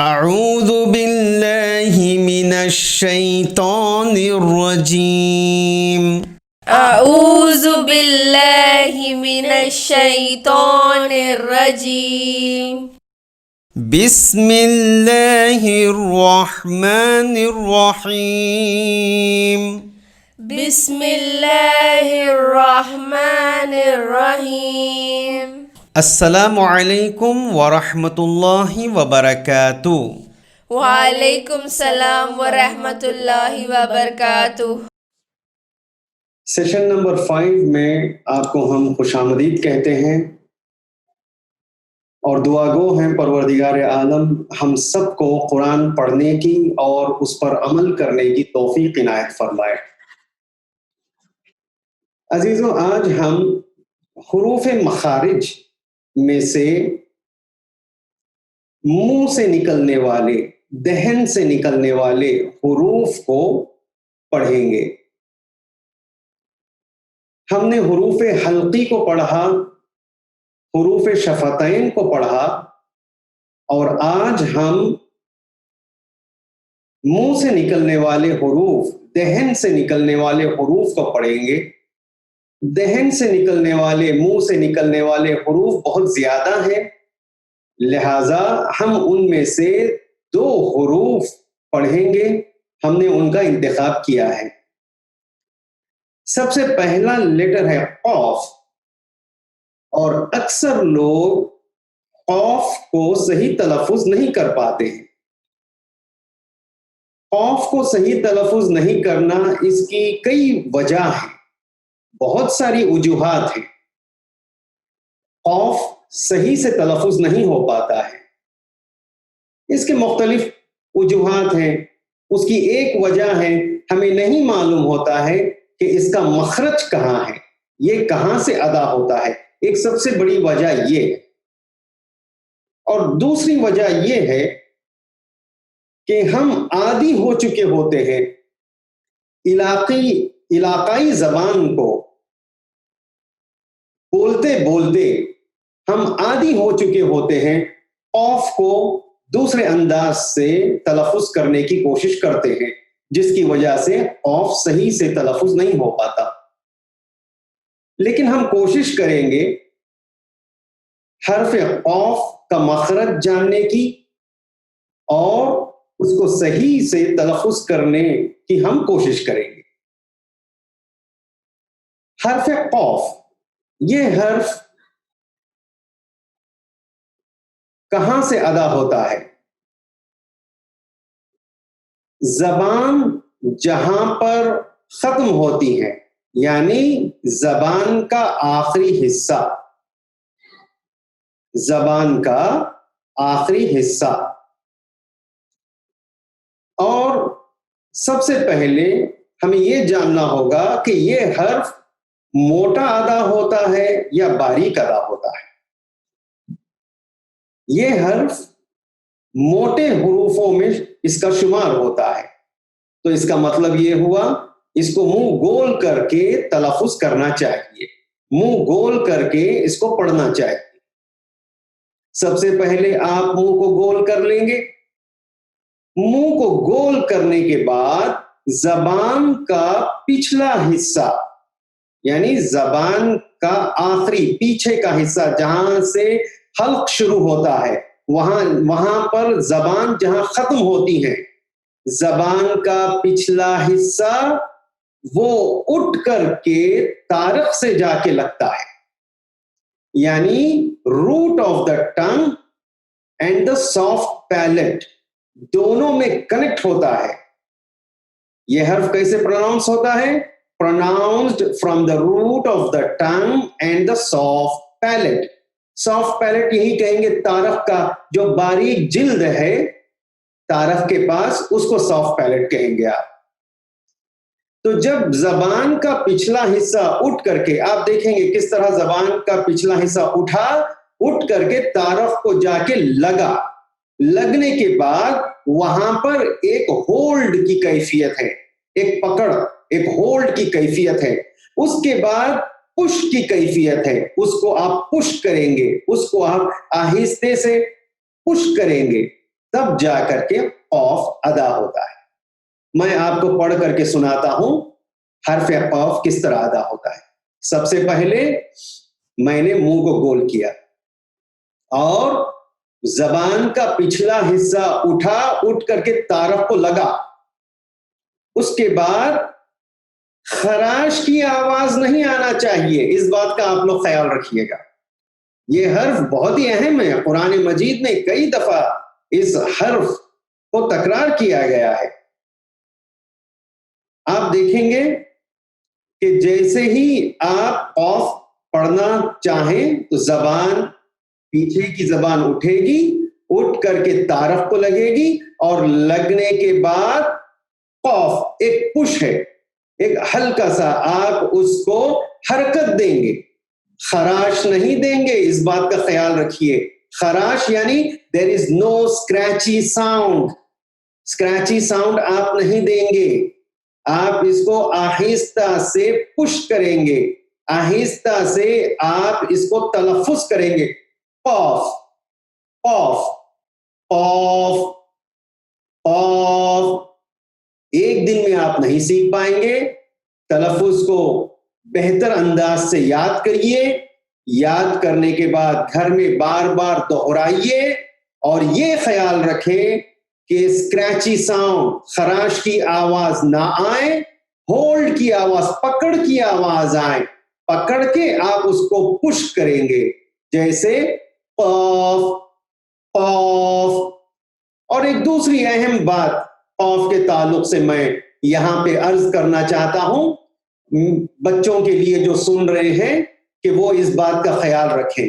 اعوذ باللہ من الشیطان الرجیم اعوذ باللہ من الشیطان الرجیم بسم اللہ الرحمن الرحیم بسم اللہ الرحمن الرحیم السلام علیکم ورحمۃ اللہ وبرکاتہ۔ وعلیکم السلام ورحمۃ اللہ وبرکاتہ۔ سیشن نمبر 5 میں آپ کو ہم خوش آمدید کہتے ہیں اور دعا گو ہیں پروردگار عالم ہم سب کو قرآن پڑھنے کی اور اس پر عمل کرنے کی توفیق عنایت فرمائے۔ عزیزوں، آج ہم حروف مخارج میں سے منہ سے نکلنے والے، دہن سے نکلنے والے حروف کو پڑھیں گے۔ ہم نے حروف حلقی کو پڑھا، حروف شفتین کو پڑھا، اور آج ہم منہ سے نکلنے والے حروف، دہن سے نکلنے والے حروف کو پڑھیں گے۔ دہن سے نکلنے والے، منہ سے نکلنے والے حروف بہت زیادہ ہیں، لہذا ہم ان میں سے 2 حروف پڑھیں گے۔ ہم نے ان کا انتخاب کیا ہے۔ سب سے پہلا لیٹر ہے قاف، اور اکثر لوگ قاف کو صحیح تلفظ نہیں کر پاتے ہیں۔ قاف کو صحیح تلفظ نہیں کرنا، اس کی کئی وجہ ہیں، بہت ساری وجوہات ہیں۔ قاف صحیح سے تلفظ نہیں ہو پاتا ہے، اس کے مختلف وجوہات ہیں۔ اس کی ایک وجہ ہے ہمیں نہیں معلوم ہوتا ہے کہ اس کا مخرج کہاں ہے، یہ کہاں سے ادا ہوتا ہے، ایک سب سے بڑی وجہ یہ ہے۔ اور دوسری وجہ یہ ہے کہ ہم عادی ہو چکے ہوتے ہیں علاقائی زبان کو بولتے بولتے، ہم عادی ہو چکے ہوتے ہیں، قاف کو دوسرے انداز سے تلفظ کرنے کی کوشش کرتے ہیں، جس کی وجہ سے قاف صحیح سے تلفظ نہیں ہو پاتا۔ لیکن ہم کوشش کریں گے حرف قاف کا مخرج جاننے کی اور اس کو صحیح سے تلفظ کرنے کی ہم کوشش کریں گے۔ حرف قاف، یہ حرف کہاں سے ادا ہوتا ہے؟ زبان جہاں پر ختم ہوتی ہے، یعنی زبان کا آخری حصہ، زبان کا آخری حصہ۔ اور سب سے پہلے ہمیں یہ جاننا ہوگا کہ یہ حرف موٹا ادا ہوتا ہے یا باریک ادا ہوتا ہے۔ یہ حرف موٹے حروفوں میں اس کا شمار ہوتا ہے، تو اس کا مطلب یہ ہوا اس کو منہ گول کر کے تلفظ کرنا چاہیے، منہ گول کر کے اس کو پڑھنا چاہیے۔ سب سے پہلے آپ منہ کو گول کر لیں گے۔ منہ کو گول کرنے کے بعد زبان کا پچھلا حصہ، یعنی زبان کا آخری پیچھے کا حصہ جہاں سے حلق شروع ہوتا ہے، وہاں پر زبان جہاں ختم ہوتی ہے، زبان کا پچھلا حصہ وہ اٹھ کر کے تارخ سے جا کے لگتا ہے، یعنی root of the tongue and the soft palate دونوں میں کنیکٹ ہوتا ہے۔ یہ حرف کیسے پروناؤنس ہوتا ہے؟ pronounced from the root of the tongue and the soft palate۔ soft palate یہی کہیں گے، تارخ کا جو باریک جلد ہے تارخ کے پاس، اس کو soft palate کہیں گے آپ۔ تو جب زبان کا پچھلا حصہ اٹھ کر کے، آپ دیکھیں گے کس طرح زبان کا پچھلا حصہ اٹھ کر کے تارخ کو جا کے لگنے کے بعد وہاں پر ایک ہولڈ کی کیفیت ہے، ایک پکڑ، ایک ہولڈ کی کیفیت ہے۔ اس کے بعد پش کی کیفیت ہے، اس کو آپ پش کریں گے، اس کو آپ آہستہ سے پش کریں گے تب جا کر کے قوف ادا ہوتا ہے۔ میں آپ کو پڑھ کر کے سناتا ہوں حرف قوف کس طرح ادا ہوتا ہے۔ سب سے پہلے میں نے منہ کو گول کیا اور زبان کا پچھلا حصہ اٹھ کر کے طرف کو لگا۔ اس کے بعد خراش کی آواز نہیں آنا چاہیے، اس بات کا آپ لوگ خیال رکھیے گا۔ یہ حرف بہت ہی اہم ہے، قرآن مجید میں کئی دفعہ اس حرف کو تکرار کیا گیا ہے۔ آپ دیکھیں گے کہ جیسے ہی آپ قوف پڑھنا چاہیں تو زبان پیچھے کی زبان اٹھے گی، اٹھ کر کے طرف کو لگے گی اور لگنے کے بعد قوف ایک پش ہے، ایک ہلکا سا آپ اس کو حرکت دیں گے، خراش نہیں دیں گے، اس بات کا خیال رکھیے۔ خراش یعنی there is no scratchy sound، scratchy sound آپ نہیں دیں گے، آپ اس کو آہستہ سے پش کریں گے، آہستہ سے آپ اس کو تلفظ کریں گے۔ قوف قوف قوف قوف۔ ایک دن میں آپ نہیں سیکھ پائیں گے، تلفظ کو بہتر انداز سے یاد کریے، یاد کرنے کے بعد گھر میں بار بار دہرائیے اور یہ خیال رکھیں کہ اسکریچی ساؤنڈ، خراش کی آواز نہ آئے، ہولڈ کی آواز، پکڑ کی آواز آئے، پکڑ کے آپ اس کو پش کریں گے، جیسے قوف قوف۔ اور ایک دوسری اہم بات قوف کے تعلق سے میں یہاں پہ عرض کرنا چاہتا ہوں بچوں کے لیے جو سن رہے ہیں کہ وہ اس بات کا خیال رکھیں۔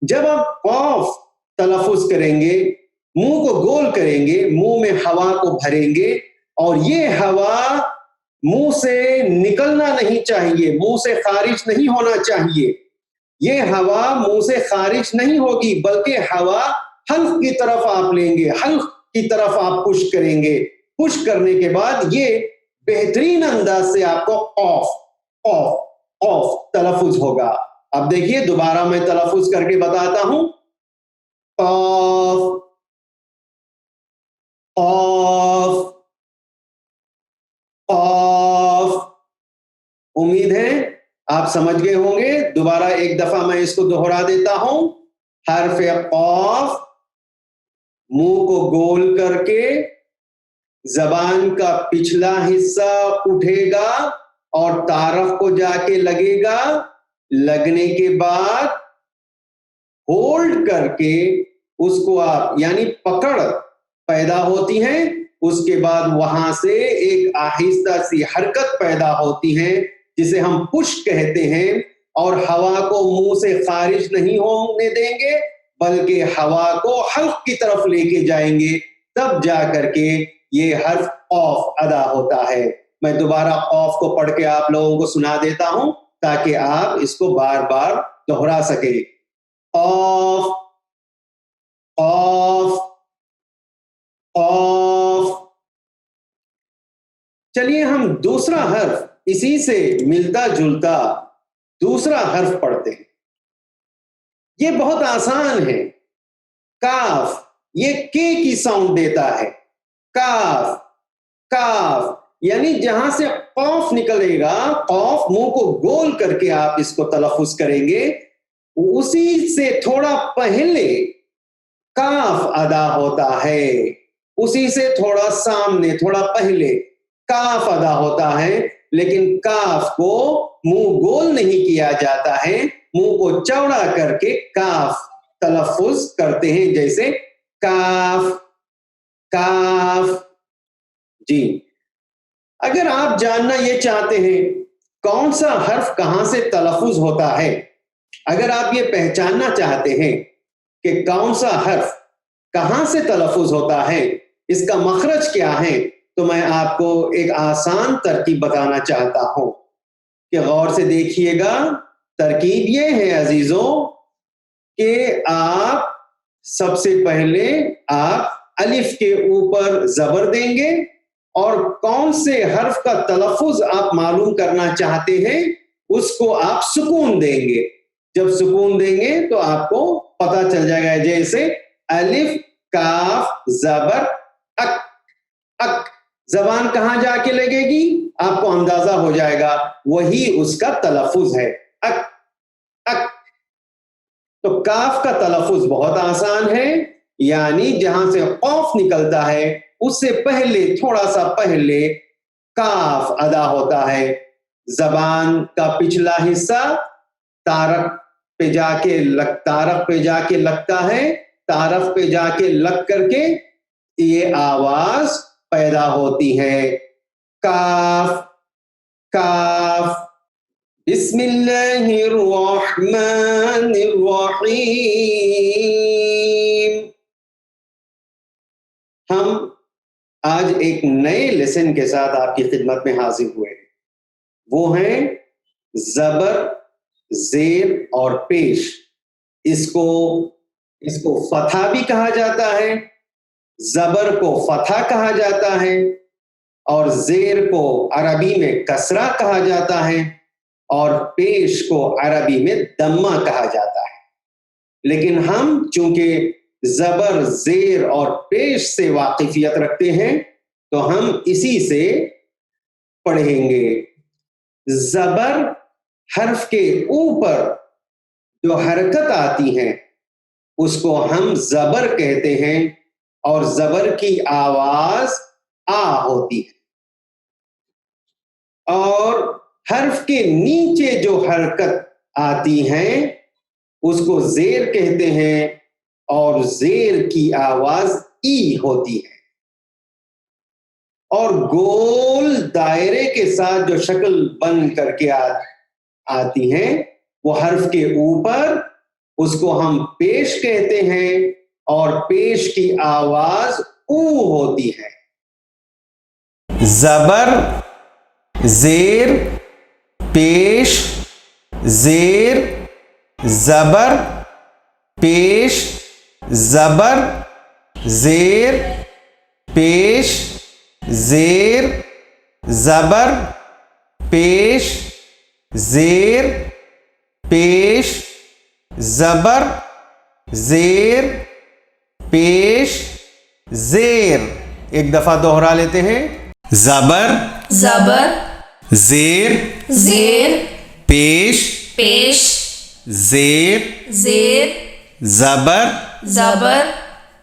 جب آپ قوف تلفظ کریں گے، منہ کو گول کریں گے، منہ میں ہوا کو بھریں گے اور یہ ہوا منہ سے نکلنا نہیں چاہیے، منہ سے خارج نہیں ہونا چاہیے۔ یہ ہوا منہ سے خارج نہیں ہوگی بلکہ ہوا حلق کی طرف آپ لیں گے، حلق کی طرف آپ پش کریں گے۔ پش کرنے کے بعد یہ بہترین انداز سے آپ کو قوف قوف قوف تلفظ ہوگا۔ اب دیکھیے دوبارہ میں تلفظ کر کے بتاتا ہوں۔ قوف قوف قوف۔ امید ہے آپ سمجھ گئے ہوں گے۔ دوبارہ ایک دفعہ میں اس کو دوہرا دیتا ہوں۔ حرف قوف، منہ کو گول کر کے زبان کا پچھلا حصہ اٹھے گا اور طرف کو جا کے لگے گا، لگنے کے بعد ہولڈ کر کے اس کو آپ یعنی پکڑ پیدا ہوتی ہے، اس کے بعد وہاں سے ایک آہستہ سی حرکت پیدا ہوتی ہے جسے ہم پش کہتے ہیں، اور ہوا کو منہ سے خارج نہیں ہونے دیں گے بلکہ ہوا کو حلق کی طرف لے کے جائیں گے، تب جا کر کے یہ حرف قوف ادا ہوتا ہے۔ میں دوبارہ قوف کو پڑھ کے آپ لوگوں کو سنا دیتا ہوں تاکہ آپ اس کو بار بار دہرا سکیں۔ قوف قوف قوف۔ چلیے ہم دوسرا حرف، اسی سے ملتا جلتا دوسرا حرف پڑھتے ہیں۔ یہ بہت آسان ہے۔ کاف، یہ کے کی ساؤنڈ دیتا ہے۔ کاف کاف یعنی جہاں سے قوف نکلے گا، قوف منہ کو گول کر کے آپ اس کو تلفظ کریں گے، اسی سے تھوڑا پہلے کاف ادا ہوتا ہے، اسی سے تھوڑا سامنے تھوڑا پہلے کاف ادا ہوتا ہے، لیکن کاف کو منہ گول نہیں کیا جاتا ہے، منہ کو چوڑا کر کے کاف تلفظ کرتے ہیں، جیسے کاف کاف۔ جی اگر آپ جاننا یہ چاہتے ہیں کون سا حرف کہاں سے تلفظ ہوتا ہے، اگر آپ یہ پہچاننا چاہتے ہیں کہ کون سا حرف کہاں سے تلفظ ہوتا ہے، اس کا مخرج کیا ہے، تو میں آپ کو ایک آسان ترکیب بتانا چاہتا ہوں کہ غور سے دیکھیے گا۔ ترکیب یہ ہے عزیزوں کہ آپ سب سے پہلے آپ الف کے اوپر زبر دیں گے اور کون سے حرف کا تلفظ آپ معلوم کرنا چاہتے ہیں اس کو آپ سکون دیں گے۔ جب سکون دیں گے تو آپ کو پتہ چل جائے گا، جیسے الف کاف زبر اک اک. زبان کہاں جا کے لگے گی آپ کو اندازہ ہو جائے گا, وہی اس کا تلفظ ہے, اک اک. تو کاف کا تلفظ بہت آسان ہے, یعنی جہاں سے قوف نکلتا ہے اس سے پہلے تھوڑا سا پہلے کاف ادا ہوتا ہے. زبان کا پچھلا حصہ تارک پہ جا کے لگتا ہے, تارف پہ جا کے لگ کر کے یہ آواز پیدا ہوتی ہے. کاف کاف. بسم اللہ الرحمن الرحیم. ہم آج ایک نئے لیسن کے ساتھ آپ کی خدمت میں حاضر ہوئے ہیں. وہ ہیں زبر, زیر اور پیش. اس کو فتحہ بھی کہا جاتا ہے, زبر کو فتحہ کہا جاتا ہے, اور زیر کو عربی میں کسرہ کہا جاتا ہے, اور پیش کو عربی میں دمہ کہا جاتا ہے. لیکن ہم چونکہ زبر, زیر اور پیش سے واقفیت رکھتے ہیں تو ہم اسی سے پڑھیں گے. زبر حرف کے اوپر جو حرکت آتی ہے اس کو ہم زبر کہتے ہیں, اور زبر کی آواز آ ہوتی ہے. اور حرف کے نیچے جو حرکت آتی ہے اس کو زیر کہتے ہیں, اور زیر کی آواز ای ہوتی ہے. اور گول دائرے کے ساتھ جو شکل بن کر کے آتی ہیں وہ حرف کے اوپر, اس کو ہم پیش کہتے ہیں, اور پیش کی آواز او ہوتی ہے. زبر, زیر, پیش, زیر, زبر, پیش, زبر, زیر, پیش, زیر, زبر, پیش, زیر, پیش, زبر, زیر, پیش, زیر. ایک دفعہ دوہرا لیتے ہیں. زبر, زبر, زیر, زیر, پیش, پیش, زیر, زیر, زبر, زبر,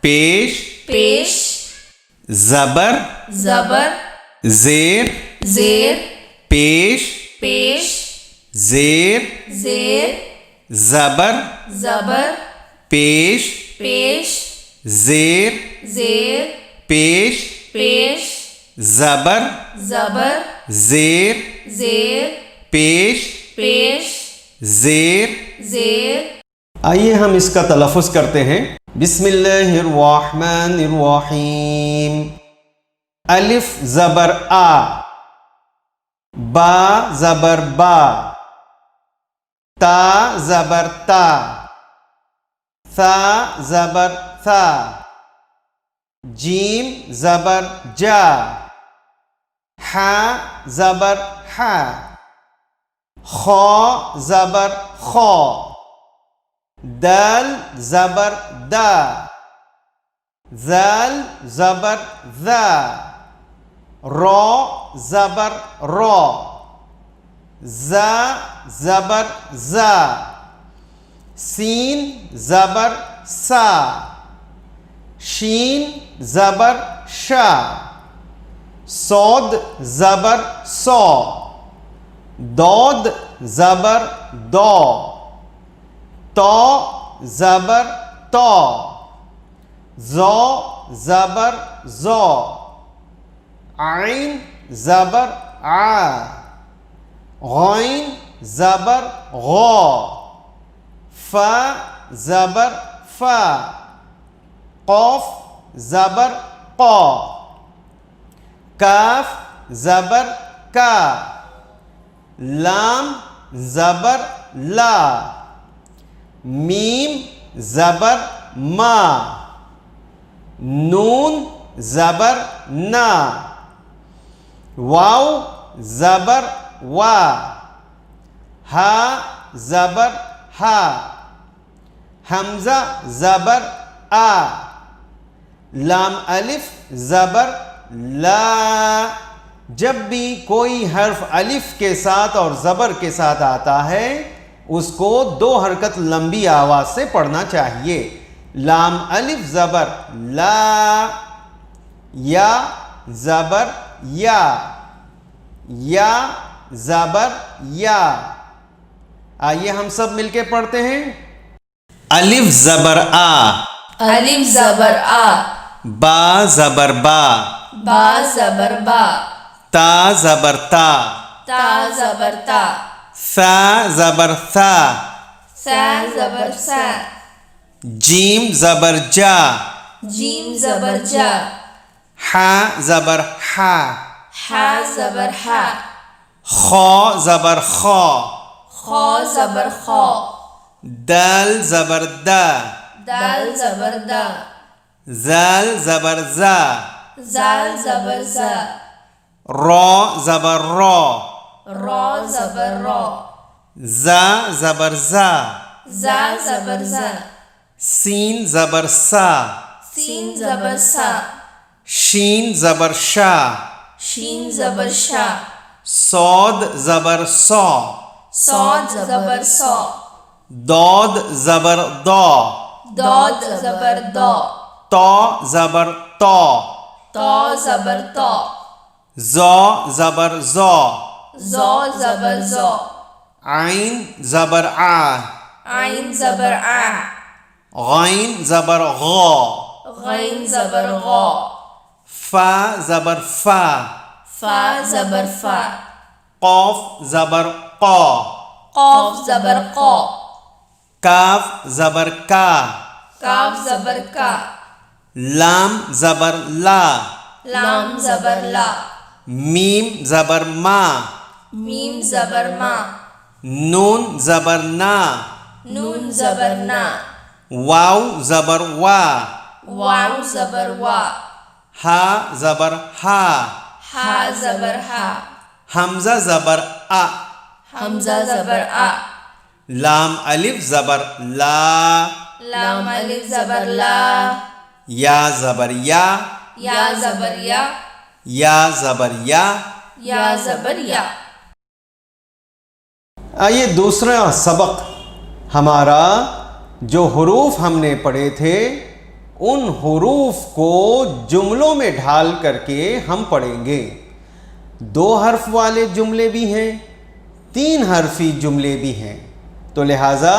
پیش, پیش, زبر, زبر, زیر, زیر, پیش, پیش, زیر, زیر, زبر, زبر, پیش, پیش, زیر, زیر, پیش, پیش, زبر, زبر, زیر, زیر, پیش, پیش, زیر. زیر. آئیے ہم اس کا تلفظ کرتے ہیں. بسم اللہ الرحمن الرحیم. الف زبر آ, با زبر با, تا زبر تا, ثا زبر ثا, جیم زبر جا, حا زبر حا, خا زبر خا, دال زبر دا, ذال زبر ذا, را زبر را, زا زبر زا, سین زبر سا, شین زبر شا, صاد زبر سا, داد زبر دا, تا زبر تا, زا زبر زا, عین زبر ع, غین زبر غا, فا زبر فا, قاف زبر قا, کاف زبر کا, لام زبر لا, میم زبر ما, نون زبر نا, واو زبر وا, ہا زبر ہا, حمزہ زبر آ, لام الف زبر لا، جب بھی کوئی حرف الف کے ساتھ اور زبر کے ساتھ آتا ہے اس کو 2 حرکت لمبی آواز سے پڑھنا چاہیے. لام الف زبر لا، یا زبر یا، یا زبر یا. آئیے ہم سب مل کے پڑھتے ہیں. الف زبر آ، الف زبر آ، با زبر با، با زبر با، تا زبر تا، تا زبر تا، ثا زبر ثا، سا زبر سا، جیم زبر جا، جیم زبر جا، حا زبر حا، حا زبر حا، خا زبر خا، خا زبر خا، دال زبر دا، دال زبر دا، زال زبر زا، زال زبر زا، را زبر را، را زبر را، زا زبر زا، زا زبر زا، سین زبر سا، سین زبر سا، شین زبر شا، شین زبر شا، صاد زبر سا، صاد زبر سا، داد زبر دا، داد زبر دا، تا زبر تا، تا زبر تا، زا زبر زا، زا زبر زا، عین زبر ع، عین زبر ع، غین زبر غا، غین زبر غا، فا زبر فا، فا زبر فا، قاف زبر قا، قاف زبر قا، کاف زبر کا، کاف زبر کا، لام زبر لا، لام زبر لا، میم زبر ما، میم زبر ما، نون زبر نا، نون زبر نا، واو زبر وا، واو زبر وا، ہا زبر ہا، ہا زبر ہا، حمزہ زبر ا، حمزہ زبر آ، لام الف زبر لا، لام الف زبر لا، یا زبر یا، یا زبر یا، یا زبر یا. یا زبر یا. آئیے دوسرا سبق ہمارا جو حروف ہم نے پڑھے تھے ان حروف کو جملوں میں ڈھال کر کے ہم پڑھیں گے. 2 حرف والے جملے بھی ہیں، 3 حرفی جملے بھی ہیں، تو لہٰذا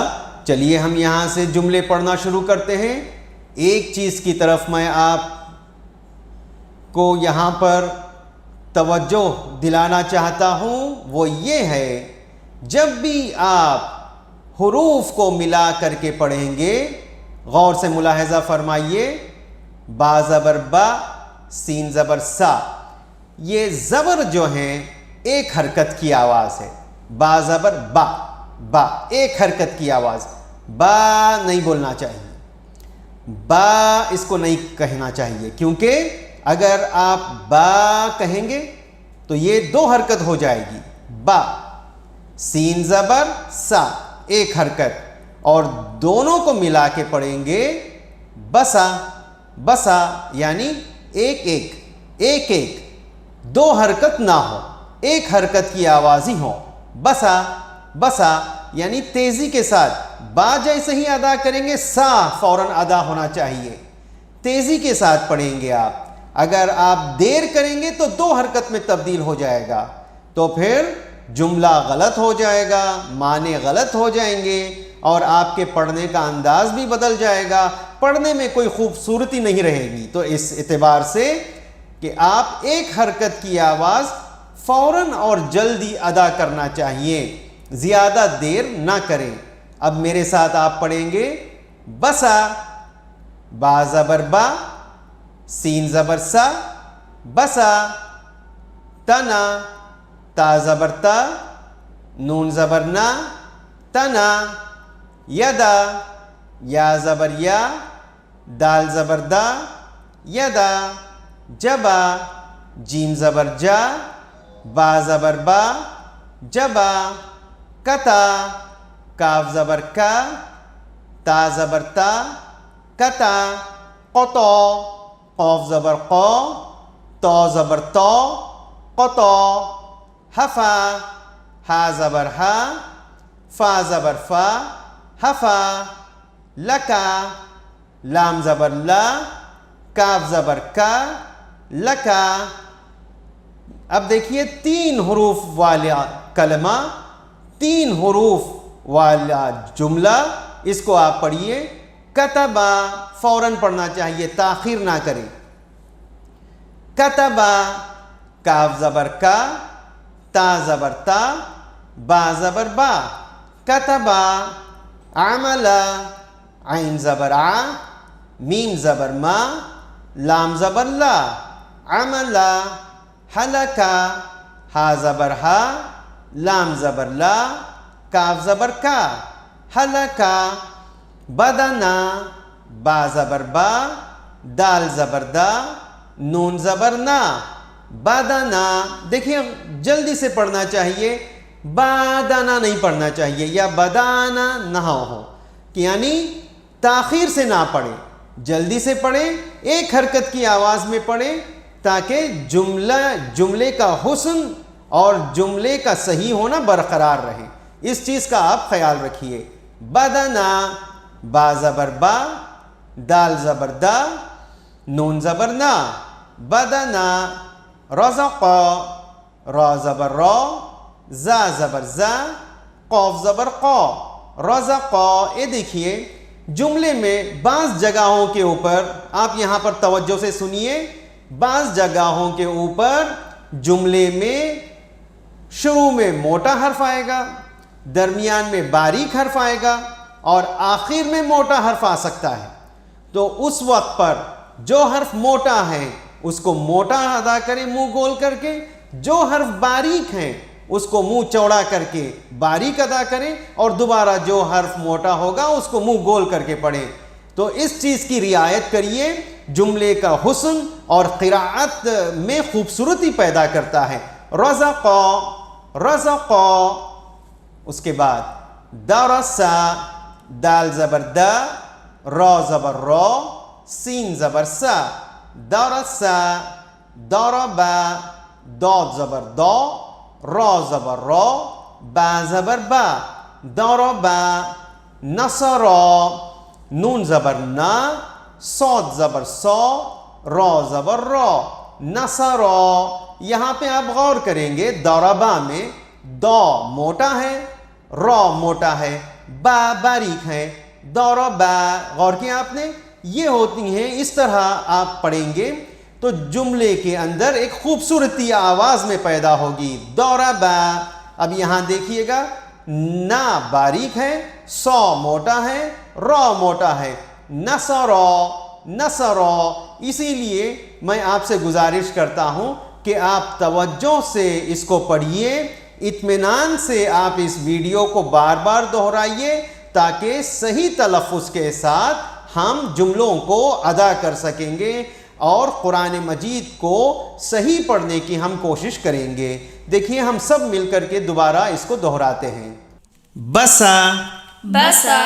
چلیے ہم یہاں سے جملے پڑھنا شروع کرتے ہیں. ایک چیز کی طرف میں آپ کو یہاں پر توجہ دلانا چاہتا ہوں، وہ یہ ہے جب بھی آپ حروف کو ملا کر کے پڑھیں گے غور سے ملاحظہ فرمائیے. با زبر با، سین زبر سا، یہ زبر جو ہیں ایک حرکت کی آواز ہے. با زبر با، با ایک حرکت کی آواز، با نہیں بولنا چاہیے، با اس کو نہیں کہنا چاہیے، کیونکہ اگر آپ با کہیں گے تو یہ 2 حرکت ہو جائے گی. با، سین زبر سا ایک حرکت، اور دونوں کو ملا کے پڑھیں گے بسا، بسا یعنی ایک ایک ایک ایک، 2 حرکت نہ ہو، ایک حرکت کی آواز ہی ہو. بسا، بسا یعنی تیزی کے ساتھ با جیسے ہی ادا کریں گے سا فوراً ادا ہونا چاہیے، تیزی کے ساتھ پڑھیں گے آپ. اگر آپ دیر کریں گے تو 2 حرکت میں تبدیل ہو جائے گا، تو پھر جملہ غلط ہو جائے گا، معنی غلط ہو جائیں گے، اور آپ کے پڑھنے کا انداز بھی بدل جائے گا، پڑھنے میں کوئی خوبصورتی نہیں رہے گی. تو اس اعتبار سے کہ آپ ایک حرکت کی آواز فوراً اور جلدی ادا کرنا چاہیے، زیادہ دیر نہ کریں. اب میرے ساتھ آپ پڑھیں گے بسا، با زبر با، سین زبر سا، بسا. تنا، تا زبر تا، نون زبر نا، تنا. یدا، یا زبر یا، دال زبر دا، یدا. جبا، جیم زبر جا، با زبر با، جبا. کتا، کاف زبر کا، تا زبر تا، کتا. قطع، قاف زبر قا، تا زبر تا، قطا، حفا، ہا زبر ہا، فا زبر فا، حفا، لکا، لام زبر لا، کاف زبر کا، لکا۔ اب دیکھیے 3 حروف والا کلمہ، 3 حروف والا جملہ، اس کو آپ پڑھیے۔ کتبا، فوراً پڑھنا چاہیے، تاخیر نہ کریں۔ کتبا، کاف زبر کا، تا زبر تا، با زبر با، کتبا۔ عملا، عین زبر آ، میم زبر ما، لام زبر لا، عملا۔ حلکا، ہا زبر ہا، لام زبر لا، کاف زبر کا، حلکا۔ بدنا، با زبر با، دال زبر دا، نون زبر نا، بدنا۔ دیکھیں جلدی سے پڑھنا چاہیے، بادانا نہیں پڑھنا چاہیے، یا بدانا نہ ہو، یعنی تاخیر سے نہ پڑھیں، جلدی سے پڑھیں، ایک حرکت کی آواز میں پڑھیں تاکہ جملے کا حسن اور جملے کا صحیح ہونا برقرار رہے۔ اس چیز کا آپ خیال رکھیے۔ بدنا، با زبر با، دال زبر دا، نون زبر نا، بدنا۔ رزقا، را زبر را، زا زبر زا، قاف زبر قا، رزقا۔ یہ دیکھیے جملے میں بعض جگہوں کے اوپر، آپ یہاں پر توجہ سے سنیے، بعض جگہوں کے اوپر جملے میں شروع میں موٹا حرف آئے گا، درمیان میں باریک حرف آئے گا، اور آخر میں موٹا حرف آ سکتا ہے۔ تو اس وقت پر جو حرف موٹا ہے اس کو موٹا ادا کریں منہ گول کر کے، جو حرف باریک ہیں اس کو منہ چوڑا کر کے باریک ادا کریں، اور دوبارہ جو حرف موٹا ہوگا اس کو منہ گول کر کے پڑھیں۔ تو اس چیز کی رعایت کریے، جملے کا حسن اور قراءت میں خوبصورتی پیدا کرتا ہے۔ رزقا، رزقا۔ اس کے بعد درسا، دال زبر دا، را زبر را، سین زبر سا، درسا۔ ضربا، داد زبر دا، را زبر را، با زبر با، ضربا۔ نصرا، نون زبر نا، صاد زبر سا، را زبر را، نصرا۔ یہاں پہ آپ غور کریں گے، ضربا میں دا موٹا ہے، را موٹا ہے، با باریک ہے، ضربا۔ غور کیا آپ نے؟ یہ ہوتی ہیں، اس طرح آپ پڑھیں گے تو جملے کے اندر ایک خوبصورتی آواز میں پیدا ہوگی۔ ضربا۔ اب یہاں دیکھیے گا، نا باریک ہے، سا موٹا ہے، را موٹا ہے، نصرا، نصرا۔ اسی لیے میں آپ سے گزارش کرتا ہوں کہ آپ توجہ سے اس کو پڑھیے، اطمینان سے آپ اس ویڈیو کو بار بار دہرائیے تاکہ صحیح تلفظ کے ساتھ ہم جملوں کو ادا کر سکیں گے اور قرآن مجید کو صحیح پڑھنے کی ہم کوشش کریں گے۔ دیکھیے ہم سب مل کر کے دوبارہ اس کو دہراتے ہیں۔ بسا، بسا،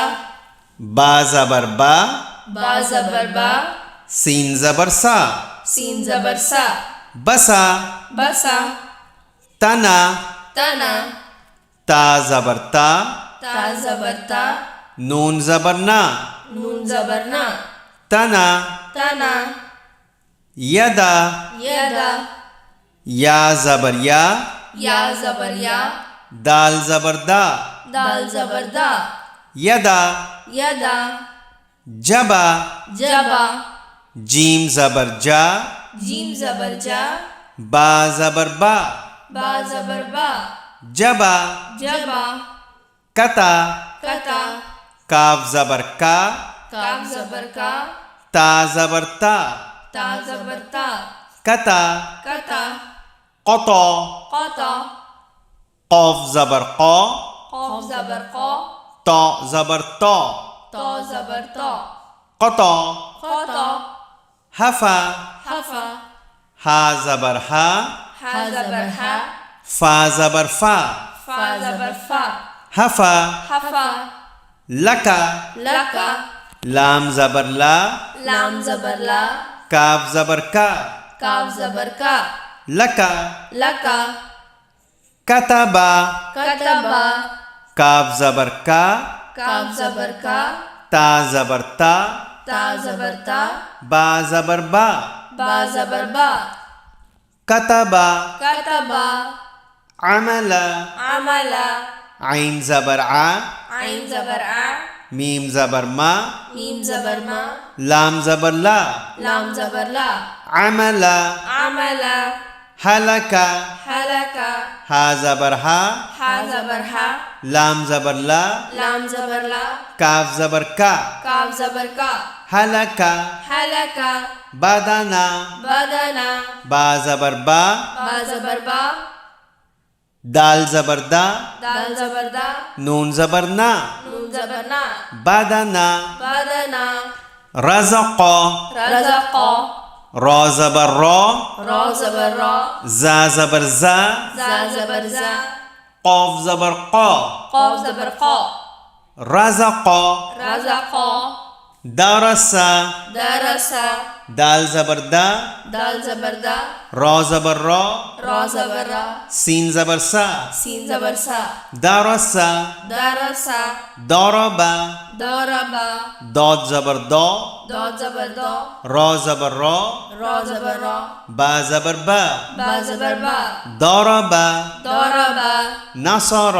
با زبر با، با زبر با، سین زبر سا، سین زبر سا، بسا۔ بسا۔ تنا، تنا، تا زبر تا، تا زبر تا، نون زبر نا، نون زبر نا، تنا۔ تنا۔ یدا، یدا، یا زبر یا، یا زبر یا، دال زبر دا، دال زبر دا، یدا۔ یدا۔ جبا، جبا، جیم زبر جا، جیم زبر جا، با زبر با، با زبر با، جبا۔ جبا۔ کتا، کتا، کاف زبر کا، کاف زبر کا، تا زبر تا، تا زبر تا، کتا۔ کتا۔ قطا، قطا، قاف زبر قا، قاف زبر قا، تا زبر تا، تا زبر تا، قطا۔ قطا۔ حفا، حفا، ہا زبر ہا، ہا زبر ہا، فا زبر فا، فا زبر فا، حفا۔ حفا۔ لکا، لکا، لام زبر لا، لام زبر لا، کاف زبر کا، کاف زبر کا، لکا، لکا، کتبا، کتبا، کاف زبر کا، کاف زبر کا، تا زبر تا، تا زبر تا، با زبر با، با زبر با، کتبا، کتبا، عملا، عملا، عین زبر ع، عین زبر ع، میم زبر ما، میم زبر ما، لام زبر لا، لام زبر لا، عملا، عملا، ہلکا، حلکا، ہا زبر ہا، ہا زبر ہا، لام زبر لا، لام زبر لا، کاف زبر کا، کاف زبر کا، ہلکا، حلکا، بدنا، بدنا، با زبر با، با زبر با، دال زبر دا، دال زبر دا، نون زبر نا، نون زبر نا، بدنا، بدنا، رزق، رزق، را زبر را، را زبر را، زا زبر زا، زا زبر زا، قاف زبر قا، قاف زبر قا، رزق، رزق، درس، درس، دال زبر دا، دال زبر دا، را زبر را، را زبر را، سین زبر سا، سین زبر سا، درس، درس، ضرب، ضرب، داد زبر دا، داد زبر دا، را زبر را، را زبر را، با زبر با، با زبر با، ضرب، ضرب، نصر،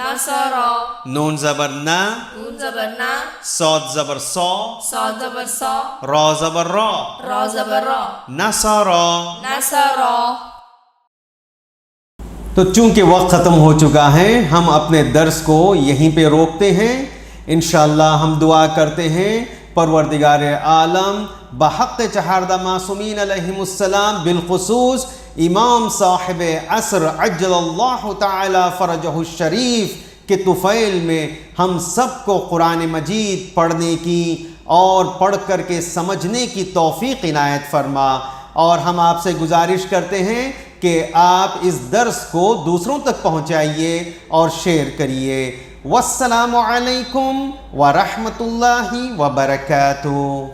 نصر، نون زبر نا، نون زبر نا، صاد زبر صا، صاد زبر صا، را زبر را، را زبر را، نصر. نصر. تو چونکہ وقت ختم ہو چکا ہے، ہم اپنے درس کو یہیں پہ روکتے ہیں. انشاءاللہ ہم دعا کرتے ہیں پروردگار عالم بحق چہاردہ معصومین علیہم السلام، بالخصوص امام صاحب عصر عجل اللہ تعالی فرجہ الشریف کے طفیل میں ہم سب کو قرآن مجید پڑھنے کی اور پڑھ کر کے سمجھنے کی توفیق عنایت فرما. اور ہم آپ سے گزارش کرتے ہیں کہ آپ اس درس کو دوسروں تک پہنچائیے اور شیئر کریے. والسلام علیکم ورحمۃ اللہ وبرکاتہ.